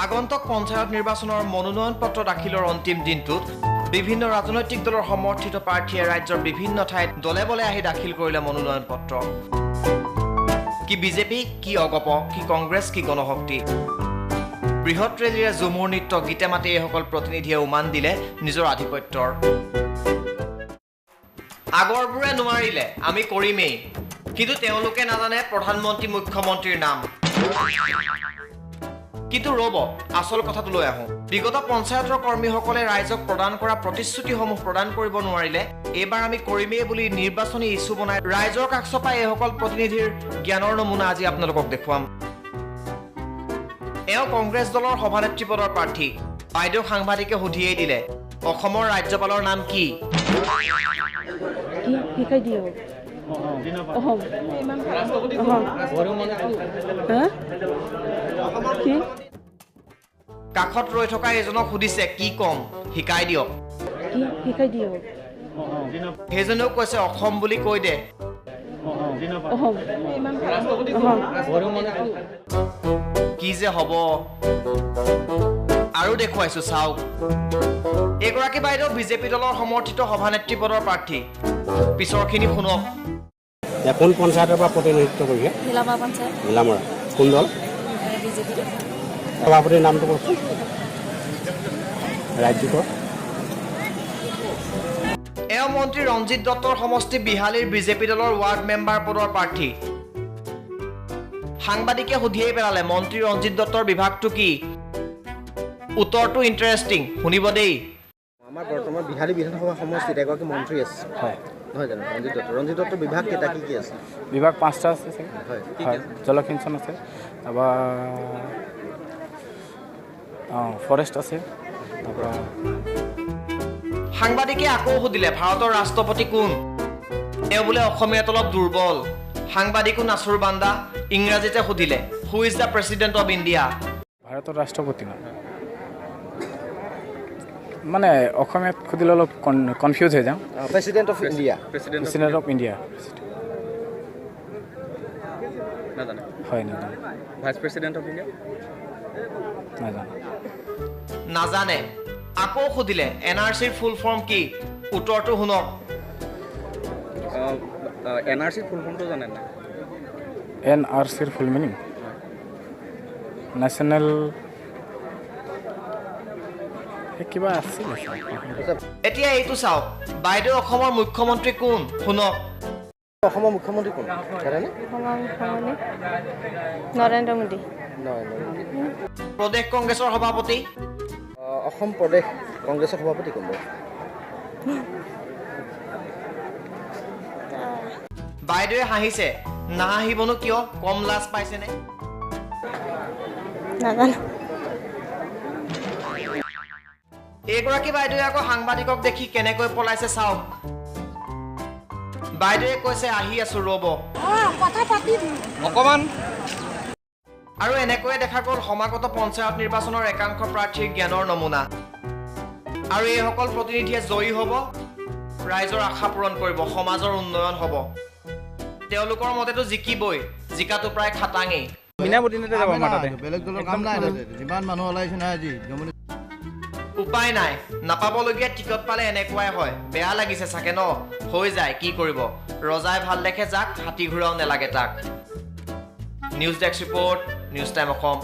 আগন্তুক পঞ্চায়ত নিৰ্বাচনৰ মনোনয়ন পত্ৰ দাখিলৰ অন্তিম দিনটোত বিভিন্ন ৰাজনৈতিক দলৰ সমৰ্থিত প্ৰাৰ্থীয়ে ৰাজ্যৰ বিভিন্ন ঠাইত দলে বলে আহি দাখিল কৰিলে মনোনয়ন পত্ৰ। কি বিজেপি, কি অগপ, কি কংগ্ৰেছ, কি গণশক্তি। বৃহৎ ৰেলীৰে ঝুমুৰ নৃত্য গীতে মাতি এইসকল প্ৰতিনিধিয়ে উমান দিলে নিজৰ আধিপত্যৰ। আগৰবোৰে নোৱাৰিলে, আমি কৰিমেই, কিন্তু তেওঁলোকে নাজানে প্ৰধানমন্ত্ৰী মুখ্যমন্ত্ৰীৰ নাম। কিন্তু ৰ'ব, আচল কথাটো লৈ আহোঁ। বিগত পঞ্চায়তৰ কৰ্মীসকলে ৰাইজক প্ৰদান কৰা প্ৰতিশ্ৰুতিসমূহ প্ৰদান কৰিব নোৱাৰিলে এইবাৰ আমি কৰিমেই বুলি নিৰ্বাচনী ইছ্যু বনাই ৰাইজৰ কাষ চপাই এইসকল প্ৰতিনিধিৰ জ্ঞানৰ নমুনা আজি আপোনালোকক দেখুৱাম। এওঁ কংগ্ৰেছ দলৰ সভানেত্ৰী পদৰ প্ৰাৰ্থী। বাইদেউ সাংবাদিকে সুধিয়েই দিলে, অসমৰ ৰাজ্যপালৰ নাম কি? কাষত ৰৈ থকা এজনক সুধিছে, কি কম, শিকাই দিয়ক। সেইজনেও কৈছে, অসম বুলি কৈ দে। কি যে হ'ব। আৰু দেখুৱাইছো চাওক। এইগৰাকী বাইদেউ বিজেপি দলৰ সমৰ্থিত সভানেত্ৰী পদৰ প্ৰাৰ্থী। পিছৰখিনি শুনক। কোন পঞ্চায়তৰ পৰা প্ৰতিনিধিত্ব কৰিছে? নীলামৰা। কোন দল? সভাপতিৰ নামটো কওকচোন। ৰাজ্যিকৰ এওঁ মন্ত্ৰী ৰঞ্জিত দত্তৰ সমষ্টি বিহালীৰ বিজেপি দলৰ ৱাৰ্ড মেম্বাৰ পদৰ প্ৰাৰ্থী। সাংবাদিকে সুধিয়েই পেলালে, মন্ত্ৰী ৰঞ্জিত দত্তৰ বিভাগটো কি? উত্তৰটো ইণ্টাৰেষ্টিং, শুনিব দেই। আমাৰ বৰ্তমান বিহালী বিধানসভা সমষ্টিত এগৰাকী মন্ত্ৰী আছে, হয় নহয় জানো? ৰঞ্জিত দত্তৰ বিভাগ কেইটা কি কি আছে? বিভাগ 5টা আছে চাগে। হয়, জলসিঞ্চন আছে, তাৰপৰা ফৰেষ্ট আছে, তাৰপৰা সাংবাদিকে আকৌ সুধিলে, ভাৰতৰ ৰাষ্ট্ৰপতি কোন? তেওঁ বোলে অসমীয়াত অলপ দুৰ্বল। সাংবাদিকো নাচুৰ বান্দা, ইংৰাজীতে সুধিলে, who is the president of India? ভাৰতৰ ৰাষ্ট্ৰপতি ন, মানে অসমীয়াত সুধিলে অলপ কনফিউজ হৈ যাওঁ। President of India. President of India হয়, নাজানো। ভাইচ প্ৰেচিডেণ্ট অফ ইণ্ডিয়া নাজানো। নাজানে। আকৌ সুধিলে, NRCৰ ফুল ফৰ্ম কি? উত্তৰটো শুনক। NRCৰ ফুল ফৰ্মটো জানে নাই? NRCৰ ফুল মিনিং নেশ্যনেল কিবা আছিল। এতিয়া এইটো চাওক, বাইদেউ অসমৰ মুখ্যমন্ত্ৰী কোন? শুনক। অসমৰ মুখ্যমন্ত্ৰী কোন জানেনে? নৰেন্দ্ৰ মোদী। প্ৰদেশ কংগ্ৰেছৰ সভাপতি? অসম প্ৰদেশ কংগ্ৰেছৰ সভাপতি কোন? বাইদেৱে হাঁহিছে। নাহাঁহিবনো কিয়, কম লাজ পাইছেনে? নাজানো। এইগৰাকী বাইদেৱে আকৌ সাংবাদিকক দেখি কেনেকৈ পলাইছে চাওক। বাইদেৱে কৈছে, আহি আছো ৰ'ব অকমান। আৰু এনেকৈয়ে দেখা গ'ল সমাগত পঞ্চায়ত নিৰ্বাচনৰ একাংশ প্ৰাৰ্থীৰ জ্ঞানৰ নমুনা। আৰু এইসকল প্ৰতিনিধিয়ে জয়ী হ'ব, ৰাইজৰ আশা পূৰণ কৰিব, সমাজৰ উন্নয়ন হ'ব। তেওঁলোকৰ মতেতো জিকিবই, জিকাটো প্ৰায় খাটাঙেই। বেলেগ দলৰ কাম নাই, যিমান মানুহ ওলাইছে নাই আজি। উপায় নাই, নাপাবলগীয়া টিকট পালে এনেকুৱাই হয়। বেয়া লাগিছে চাগে ন? হৈ যায়, কি কৰিব। ৰজাই ভাল দেখে যাক, হাতী ঘূৰাও নেলাগে তাক। News desk report, news time Assam.